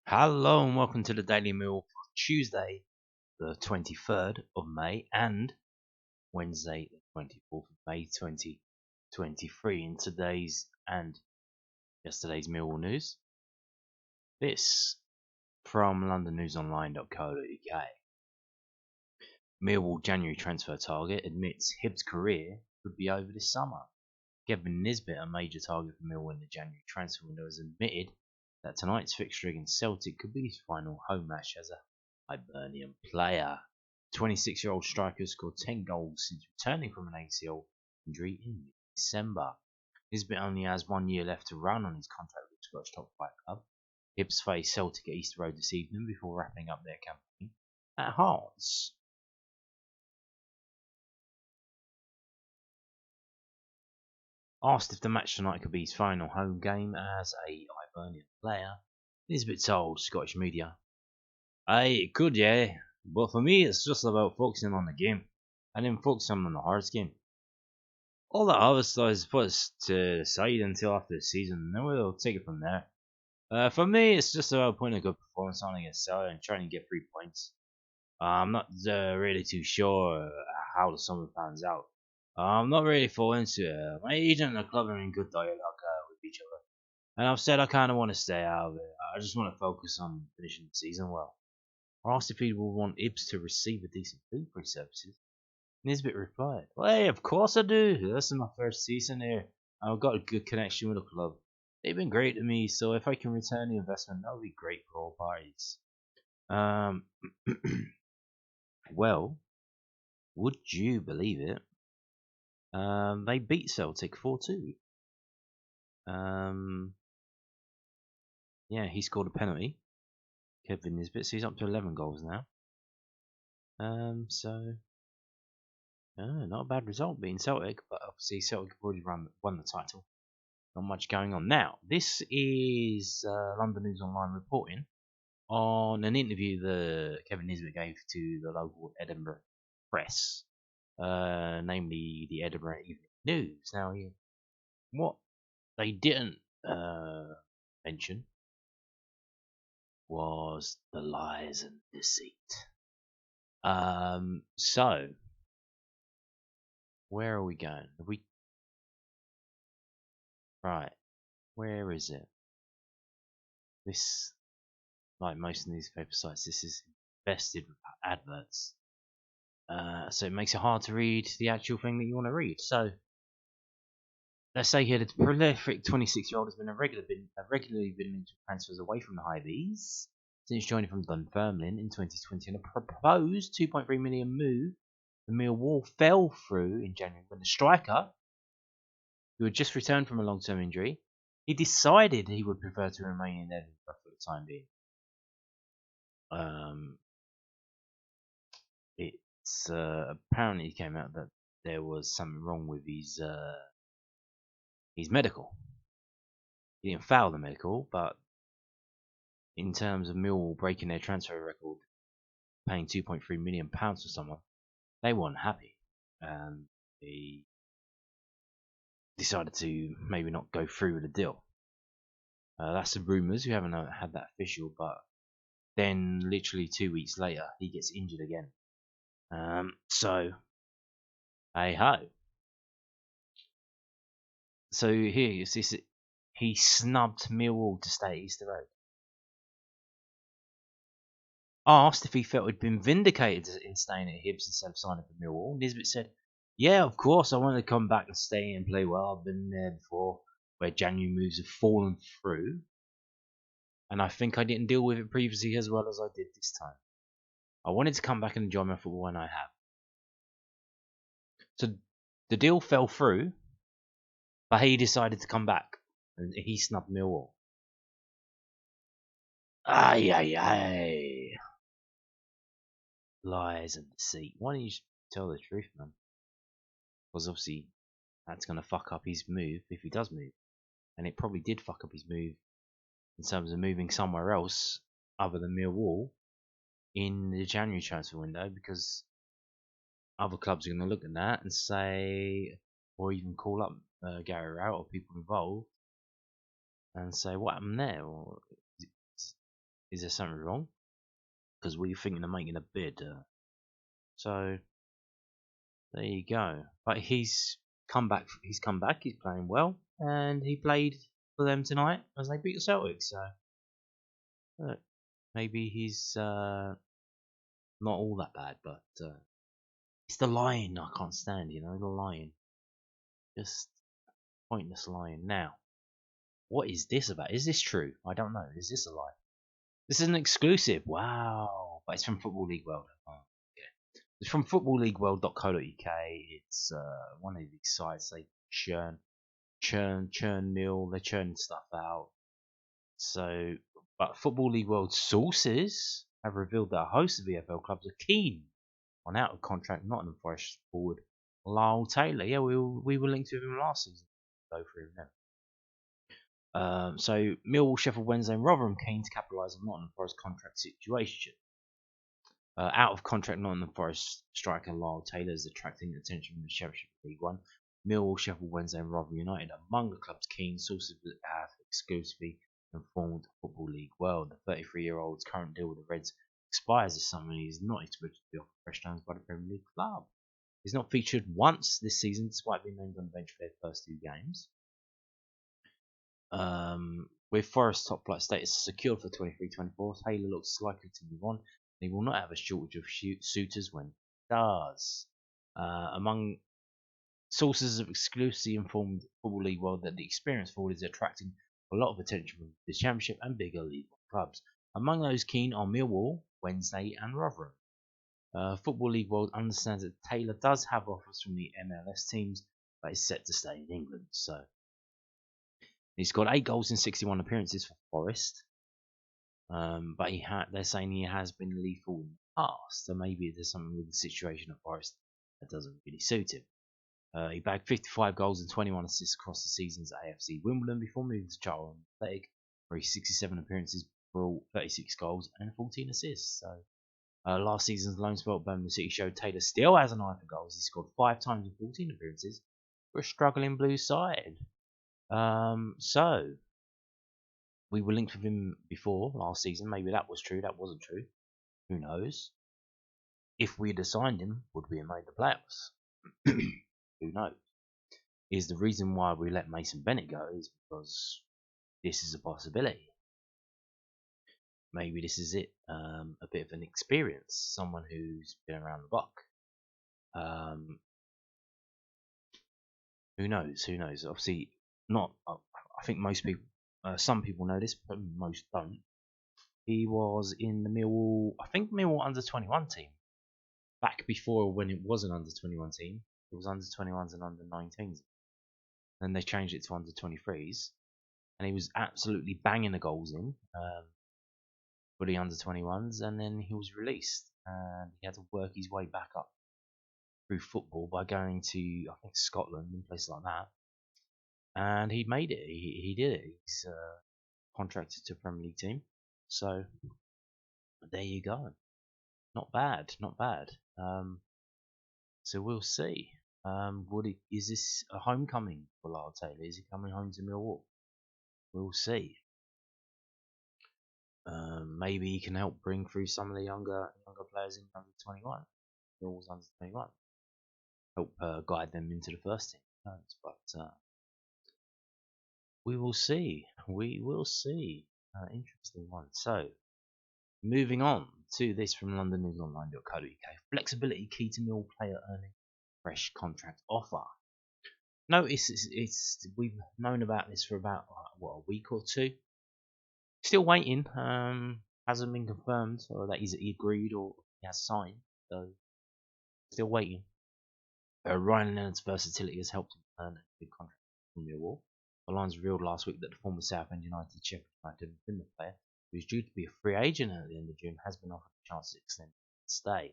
Hello and welcome to the Daily Meal for Tuesday, the 23rd of May and Wednesday, the 24th of May 2023. In today's and yesterday's Millwall news, this from londonnewsonline.co.uk. Millwall January transfer target admits Hibbs' career could be over this summer. Kevin Nisbet, a major target for Millwall in the January transfer window, has admitted that tonight's fixture against Celtic could be his final home match as a Hibernian player. 26-year-old striker has scored 10 goals since returning from an ACL injury in December. Nisbet only has 1 year left to run on his contract with the Scottish top flight club. Hibs face Celtic at Easter Road this evening before wrapping up their campaign at Hearts. Asked if the match tonight could be his final home game as a Hibernian player, Nisbet told Scottish media, it could, yeah, but for me it's just about focusing on the game and then focusing on the Hearts game. All that other stuff is put to the side until after the season, and then we'll take it from there. For me, it's just about putting a good performance on against Celtic and trying to get 3 points. I'm not really too sure how the summer pans out. I'm not really full into it. My agent and the club are in good dialogue with each other. And I've said I kind of want to stay out of it. I just want to focus on finishing the season well. I asked if he would want Ibs to receive a decent fee for his services. Nisbet replied, well, hey, of course I do. This is my first season here. I've got a good connection with the club. They've been great to me, so if I can return the investment, that would be great for all parties. Well, would you believe it? They beat Celtic 4-2. Yeah, he scored a penalty. Kevin Nisbet, so he's up to 11 goals now. Not a bad result beating Celtic, but obviously Celtic have already won the title. Not much going on now. This is London News Online reporting on an interview that Kevin Nisbet gave to the local Edinburgh press, namely the Edinburgh Evening News. Now, what they didn't mention was the lies and deceit. So where are we going? Right? Where is it? This, like most newspaper sites, this is invested with adverts. So it makes it hard to read the actual thing that you want to read. So let's say here the prolific 26-year-old has been regularly been into transfers away from the High V's since joining from Dunfermline in 2020, and a proposed 2.3 million move to Millwall fell through in January when the striker, who had just returned from a long-term injury, he decided he would prefer to remain in Edinburgh for the time being. It's apparently came out that there was something wrong with his medical. He didn't fail the medical, but in terms of Millwall breaking their transfer record, paying £2.3 million for someone, they weren't happy, and they decided to maybe not go through with the deal. That's the rumours. We haven't had that official, but then literally 2 weeks later, he gets injured again. So, hey ho. So here you see, he snubbed Millwall to stay at Easter Road. Asked if he felt he'd been vindicated in staying at Hibs instead of signing for Millwall, Nisbet said, yeah, of course, I want to come back and stay and play well. I've been there before, where January moves have fallen through, and I think I didn't deal with it previously as well as I did this time. I wanted to come back and enjoy my football, and I have. So the deal fell through, but he decided to come back, and he snubbed Millwall. Ay, ay, ay. Lies and deceit. Why don't you just tell the truth, man? Because obviously that's going to fuck up his move if he does move. And it probably did fuck up his move in terms of moving somewhere else other than Millwall in the January transfer window, because other clubs are going to look at that and say, or even call up Gary Rowett or people involved and say, what happened there? Or Is there something wrong? Because we're thinking of making a bid. So there you go. But he's come back. He's come back. He's playing well, and he played for them tonight as they beat the Celtics. So maybe he's not all that bad. But it's the lying I can't stand. You know, the lying, just pointless lying. Now, what is this about? Is this true? I don't know. Is this a lie? This is an exclusive. Wow, but it's from Football League World. Oh, yeah. It's from footballleagueworld.co.uk. It's one of these sites they churn mill. They churn stuff out. So, but Football League World sources have revealed that a host of EFL clubs are keen on out of contract Nottingham Forest forward Lyle Taylor. Yeah, we were linked to him last season. Go for him now. So Millwall, Sheffield Wednesday, and Rotherham keen to capitalise on Nottingham Forest contract situation. Out of contract Nottingham Forest striker Lyle Taylor is attracting attention from the Championship League One. Millwall, Sheffield Wednesday, and Rotherham United among the club's keen. Sources have exclusively informed Football League World. The 33-year-old's current deal with the Reds expires this summer, and he is not expected to be offered fresh terms by the Premier League club. He's not featured once this season, despite being named on the bench for their first 2 games. With Forest top flight status secured for 23-24, Taylor looks likely to move on. He will not have a shortage of suitors when he does. Among sources have exclusively informed Football League World that the experienced forward is attracting a lot of attention from the Championship and bigger league clubs. Among those keen are Millwall, Wednesday, and Rotherham. Football League World understands that Taylor does have offers from the MLS teams, but is set to stay in England. So he's got 8 goals in 61 appearances for Forest. But they're saying he has been lethal in the past, so maybe there's something with the situation at Forest that doesn't really suit him. He bagged 55 goals and 21 assists across the seasons at AFC Wimbledon before moving to Charlton Athletic, where his 67 appearances brought 36 goals and 14 assists. So last season's loan spell at Birmingham City showed Taylor still has an eye for goals. He scored 5 times in 14 appearances for a struggling blue side. So we were linked with him before last season. Maybe that was true. That wasn't true. Who knows? If we had assigned him, would we have made the playoffs? Who knows? Is the reason why we let Mason Bennett go is because this is a possibility. Maybe this is it. A bit of an experience. Someone who's been around the block. Who knows? Who knows? Obviously, not. I think most people, some people know this, but most don't. He was in the Millwall, I think Millwall under 21 team. Back before when it was an under 21 team, it was under 21s and under 19s. Then they changed it to under 23s, and he was absolutely banging the goals in for the under 21s, and then he was released, and he had to work his way back up through football by going to, I think, Scotland and places like that. And he made it. He did it. He's contracted to a Premier League team. So there you go. Not bad. Not bad. So we'll see. Is this a homecoming for Lyle Taylor? Is he coming home to Millwall? We'll see. Maybe he can help bring through some of the younger players in under 21. Millwall's under 21. Help guide them into the first team. But we will see. We will see. Interesting one. So, moving on to this from LondonNewsOnline.co.uk. Flexibility key to Mill player earning fresh contract offer. Notice we've known about this for about a week or 2. Still waiting. Hasn't been confirmed or that he agreed or he has signed. So still waiting. Ryan Leonard's versatility has helped him earn a big contract from Millwall. The Lions revealed last week that the former Southend United, Sheffield United, and Finland player, who is due to be a free agent at the end of June, has been offered a chance to extend his stay.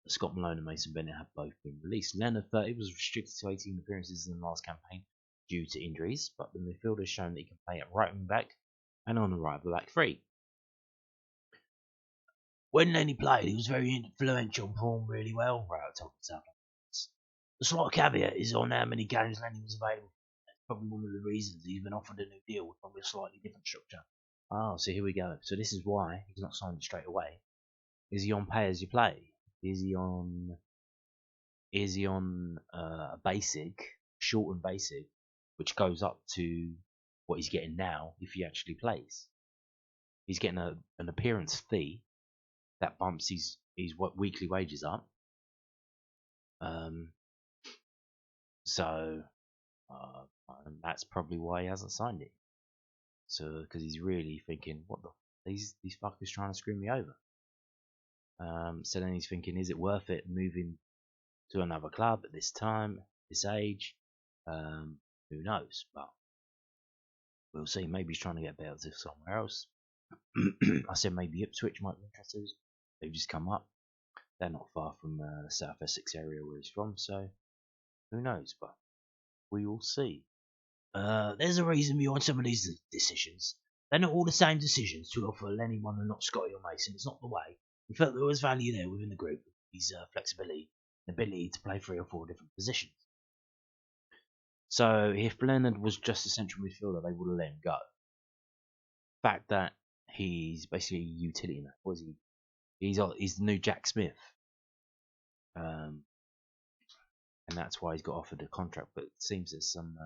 Scott Malone and Mason Bennett have both been released. Leonard, 30, was restricted to 18 appearances in the last campaign due to injuries, but the midfielder has shown that he can play at right wing back and on the right of the back 3. When Lenny played, he was very influential and performed really well, Rowett told Southend. The slight caveat is on how many games Lenny was available. That's probably one of the reasons he's been offered a new deal with probably a slightly different structure. Oh, so here we go. So this is why he's not signed straight away. Is he on pay as you play? Is he on a basic, shortened basic, which goes up to what he's getting now if he actually plays? He's getting an appearance fee that bumps his weekly wages up. So that's probably why he hasn't signed it. So because he's really thinking, what the these fuckers trying to screw me over. So then he's thinking, is it worth it moving to another club at this time, this age? Who knows? But we'll see. Maybe he's trying to get better somewhere else. I said maybe Ipswich might be interested. They've just come up. They're not far from the South Essex area where he's from, so who knows? But we will see. There's a reason behind some of these decisions. They're not all the same decisions to offer anyone and not Scotty or Mason. It's not the way. We felt there was value there within the group. His flexibility, the ability to play 3 or 4 different positions. So if Leonard was just a central midfielder, they would have let him go. The fact that he's basically a utility now. What is he? He's the new Jack Smith. And that's why he's got offered a contract. But it seems there's some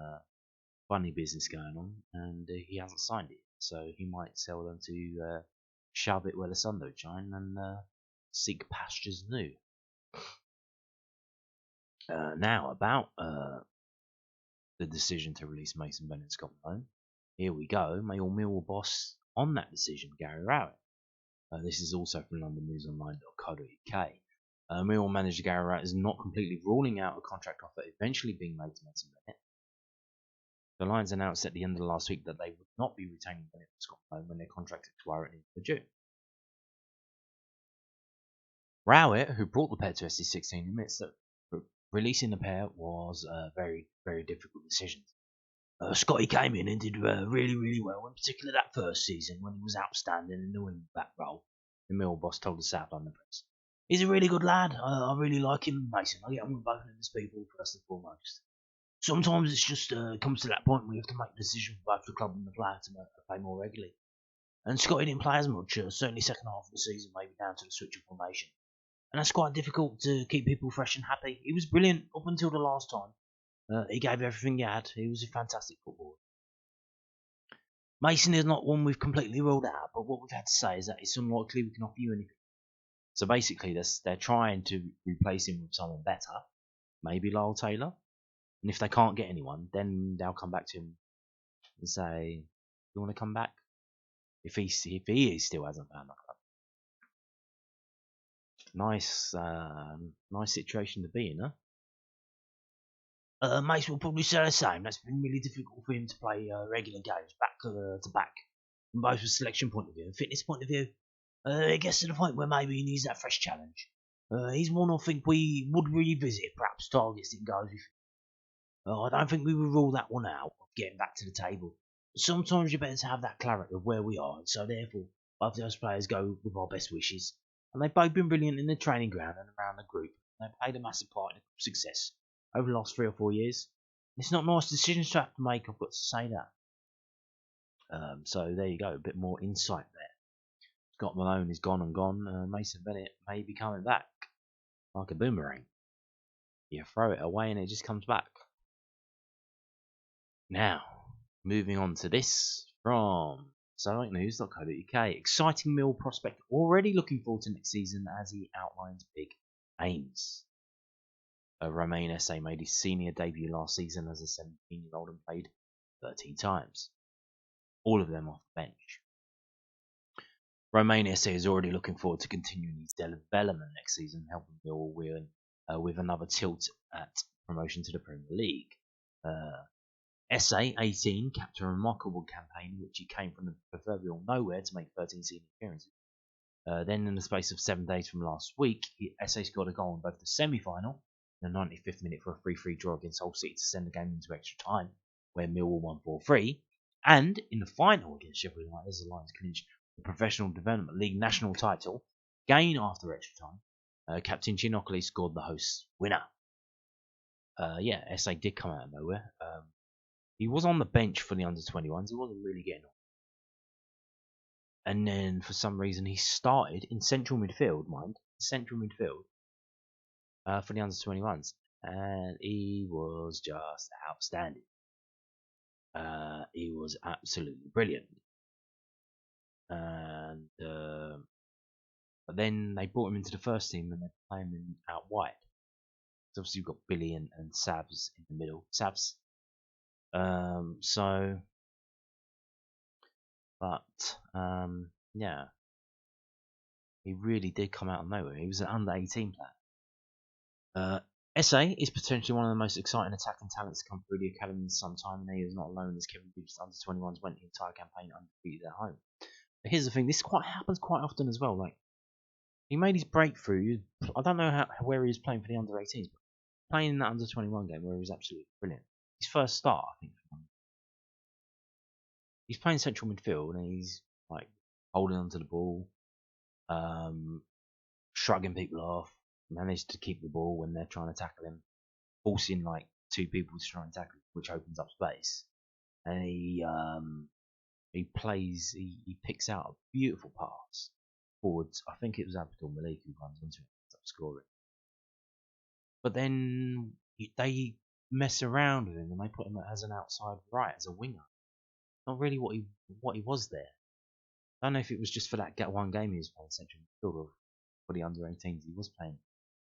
funny business going on, and he hasn't signed it. So he might sell them to shove it where the sun don't shine and seek pastures new. Now about the decision to release Mason Bennett Scott Malone. Here we go. Millwall boss on that decision, Gary Rowett. This is also from LondonNewsOnline.co.uk. Millwall manager Gary Rowett is not completely ruling out a contract offer eventually being made to Mason Bennett. The Lions announced at the end of the last week that they would not be retaining Bennett and Scott Malone when their contracts expire at the end of June. Rowett, who brought the pair to SC16, admits that releasing the pair was a very, very difficult decision. Scotty came in and did really, really well, in particular that first season when he was outstanding in the wing-back role, the Millwall boss told the South London Press. He's a really good lad. I really like him, Mason. I get on with both of them as people, first and foremost. Sometimes it's just comes to that point where you have to make a decision for both the club and the player to play more regularly. And Scotty didn't play as much, certainly second half of the season, maybe down to the switch of formation. And that's quite difficult to keep people fresh and happy. He was brilliant up until the last time. He gave everything he had. He was a fantastic footballer. Mason is not one we've completely ruled out, but what we've had to say is that it's unlikely we can offer you anything. So basically, they're trying to replace him with someone better, maybe Lyle Taylor. And if they can't get anyone, then they'll come back to him and say, "You want to come back?" If he still hasn't found a club. Nice situation to be in, huh? Mace will probably say the same. That's been really difficult for him to play regular games back to back, from both a selection point of view and fitness point of view. It gets to the point where maybe he needs that fresh challenge. He's one I think we would revisit, perhaps targets didn't go as we I don't think we would rule that one out of getting back to the table. But sometimes you're better to have that clarity of where we are, and so therefore both those players go with our best wishes. And they've both been brilliant in the training ground and around the group. They've played a massive part in the success over the last 3 or 4 years. It's not nice decisions to have to make, I've got to say that. So there you go, a bit more insight there. Scott Malone is gone and gone. Mason Bennett may be coming back like a boomerang. You throw it away and it just comes back. Now, moving on to this from SouthwarkNews.co.uk. Exciting Mill prospect already looking forward to next season as he outlines big aims. Romain Esse made his senior debut last season as a 17-year-old and played 13 times. All of them off the bench. Romain Esse is already looking forward to continuing his development next season, helping Mill win with another tilt at promotion to the Premier League. Esse, 18, capped a remarkable campaign in which he came from the proverbial nowhere to make 13 senior appearances. Then, in the space of 7 days from last week, Esse scored a goal in both the semi-final, in the 95th minute for a 3-3 draw against Hull City to send the game into extra time, where Millwall won 4-3, and in the final against Sheffield United as the Lions clinched the Professional Development League national title, again after extra time. Captain Chinocoli scored the host's winner. Esse did come out of nowhere. He was on the bench for the under-21s. He wasn't really getting on. And then for some reason he started in central midfield, central midfield for the under-21s, and he was just outstanding. He was absolutely brilliant. And but then they brought him into the first team and they play him out wide. So obviously you've got Billy and Savs in the middle. Savs. Yeah, he really did come out of nowhere. He was an under-18 player. Esse is potentially one of the most exciting attacking talents to come through the academy in some time, and he is not alone, as Kevin Bridges under-21s went the entire campaign undefeated at home. But here's the thing: this happens quite often as well. Like, he made his breakthrough. I don't know where he was playing for the under-18s, but playing in that under-21 game where he was absolutely brilliant. His first start, I think. He's playing central midfield and he's like holding onto the ball, shrugging people off, managed to keep the ball when they're trying to tackle him, forcing like two people to try and tackle him, which opens up space. And he picks out a beautiful pass forwards. I think it was Abdul Malik who runs into it, ends up scoring. But then they mess around with him and they put him as an outside right, as a winger. Not really what he was there. I don't know if it was just for that one game he was playing central midfield, or for the under-18s he was playing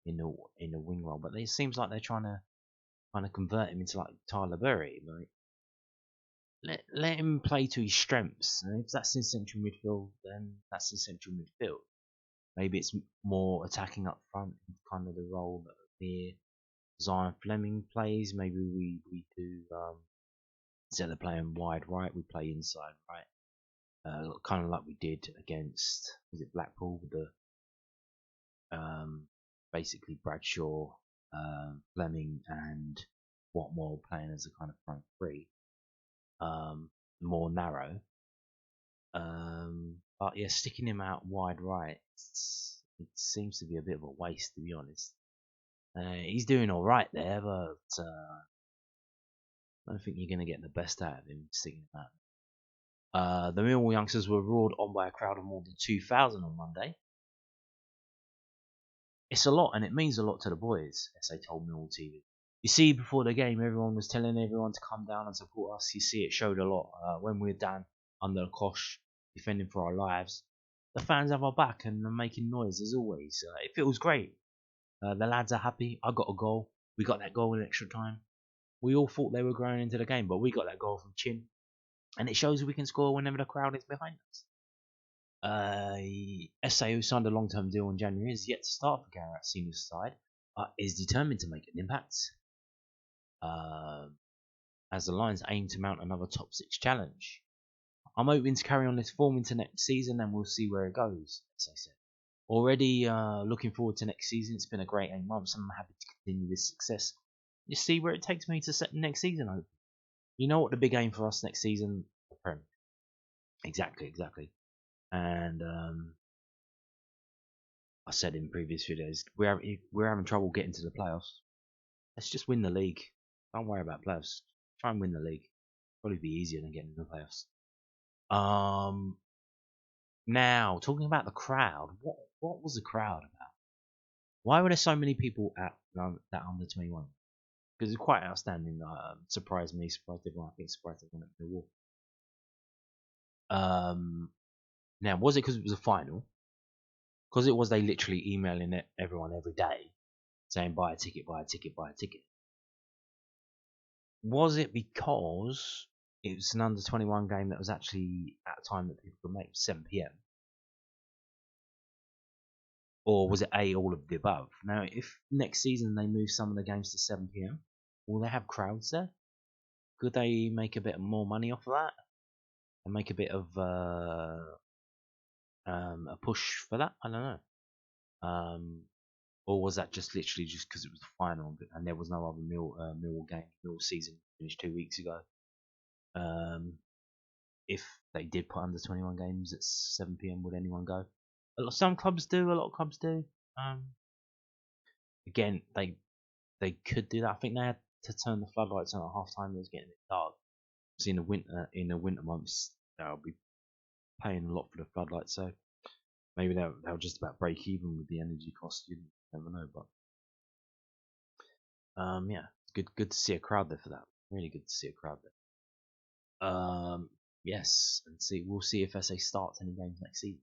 in a wing role. But it seems like they're trying to kind of convert him into like Tyler Berry. Like, let him play to his strengths. And if that's in central midfield, then that's in central midfield. Maybe it's more attacking up front, kind of the role that here Zion Fleming plays. Maybe we do instead of playing wide right, we play inside right. Kind of like we did against, was it Blackpool, with the basically Bradshaw, Fleming, and Watmore playing as a kind of front three, more narrow. But yeah, sticking him out wide right, it seems to be a bit of a waste, to be honest. He's doing all right there, but I don't think you're going to get the best out of him sticking him out. The Millwall youngsters were roared on by a crowd of more than 2,000 on Monday. It's a lot, and it means a lot to the boys, as they told Millwall TV. You see, before the game, everyone was telling everyone to come down and support us. You see, it showed a lot. When we were down under the cosh, defending for our lives, the fans have our back and are making noise as always. It feels great. The lads are happy. I got a goal. We got that goal in extra time. We all thought they were growing into the game, but we got that goal from Chin. And it shows we can score whenever the crowd is behind us. Esse, who signed a long-term deal in January, is yet to start for Garrett's senior side, is determined to make an impact. As the Lions aim to mount another top 6 challenge. I'm hoping to carry on this form into next season, and we'll see where it goes, as I said. Already looking forward to next season. It's been a great 8 months, and I'm happy to continue this success. Just see where it takes me to set next season, I hope. You know what the big aim for us next season? The Prem. Exactly. And I said in previous videos, we're having trouble getting to the playoffs. Let's just win the league. Don't worry about playoffs. Try and win the league. Probably be easier than getting to the playoffs. Now talking about the crowd, what was the crowd about? Why were there so many people at that under 21? Because it's quite outstanding. Surprised me, surprised everyone. I think surprised everyone at Millwall. Now was it because it was a final? Because it was they literally emailing everyone every day, saying buy a ticket, buy a ticket, buy a ticket. Was it because it was an under 21 game that was actually at a time that people could make 7 p.m? Or was it all of the above? Now, if next season they move some of the games to 7 p.m, will they have crowds there? Could they make a bit more money off of that and make a bit of a push for that? I don't know. Or was that just literally just because it was the final and there was no other Millwall game? Millwall season finished 2 weeks ago. If they did put under 21 games at 7 p.m, would anyone go? Some clubs do. A lot of clubs do. Again, they could do that. I think they had to turn the floodlights on at half time. It was getting a bit dark. So in the winter months, there'll be paying a lot for the floodlights, so maybe they'll just about break even with the energy cost. You never know, but yeah, good to see a crowd there for that. Really good to see a crowd there. Yes, and we'll see if SA starts any games next season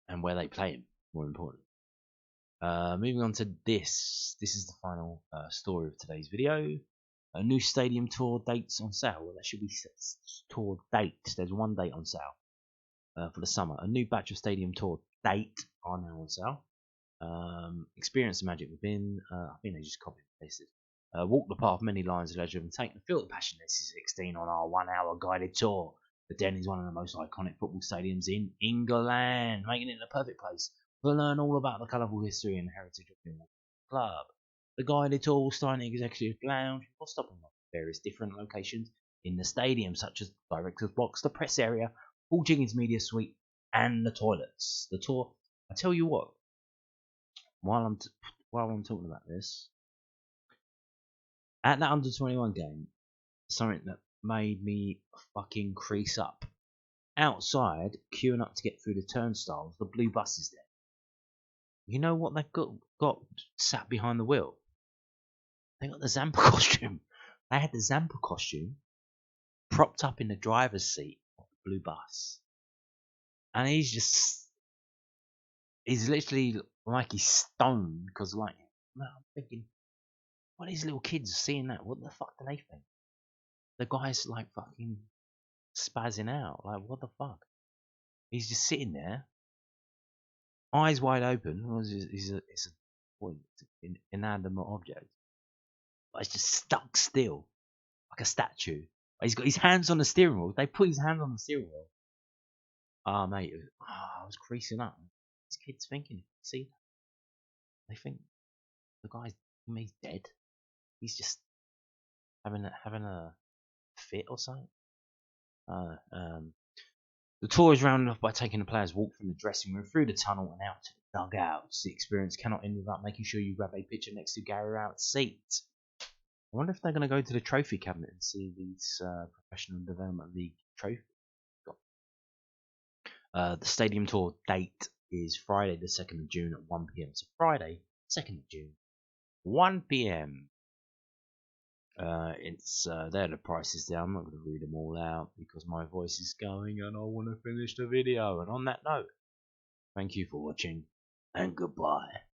and where they play him. More important. Moving on to this. This is the final story of today's video. A new stadium tour dates on sale. Well, there should be tour dates. There's one date on sale for the summer. A new batch of stadium tour date are now on sale. Experience the magic within. I think they just copied and pasted. Walk the path many lines of leisure and take the feel the passion SC16 on our 1 hour guided tour. The Den is one of the most iconic football stadiums in England, making it the perfect place to learn all about the colourful history and heritage of the Millwall Football Club. The guided tour will start in the executive lounge or stopping at various different locations in the stadium, such as the director's box, the press area, Paul Jiggins Media Suite, and the toilets. The tour, I tell you what, while I'm talking about this, at that under 21 game, something that made me fucking crease up. Outside, queuing up to get through the turnstiles, the blue bus is there. You know what they've got sat behind the wheel? They got the Zampa costume. They had the Zampa costume propped up in the driver's seat of the blue bus. And he's literally like he's stoned because, like, I'm thinking, what are these little kids seeing that? What the fuck do they think? The guy's like fucking spazzing out. Like, what the fuck? He's just sitting there, eyes wide open. It's an inanimate object. But it's just stuck still, like a statue. He's got his hands on the steering wheel. They put his hands on the steering wheel. Mate, I was creasing up. These kids thinking, see, they think the guy's he's dead. He's just having a fit or something. The tour is rounded off by taking the players walk from the dressing room through the tunnel and out to the dugouts. The experience cannot end without making sure you grab a picture next to Gary Rowett's seat. I wonder if they're going to go to the trophy cabinet and see these Professional Development League trophies. The stadium tour date is Friday the 2nd of June at 1 PM. So Friday, 2nd of June, 1 PM. It's there. The prices there. I'm not going to read them all out because my voice is going and I want to finish the video. And on that note, thank you for watching and goodbye.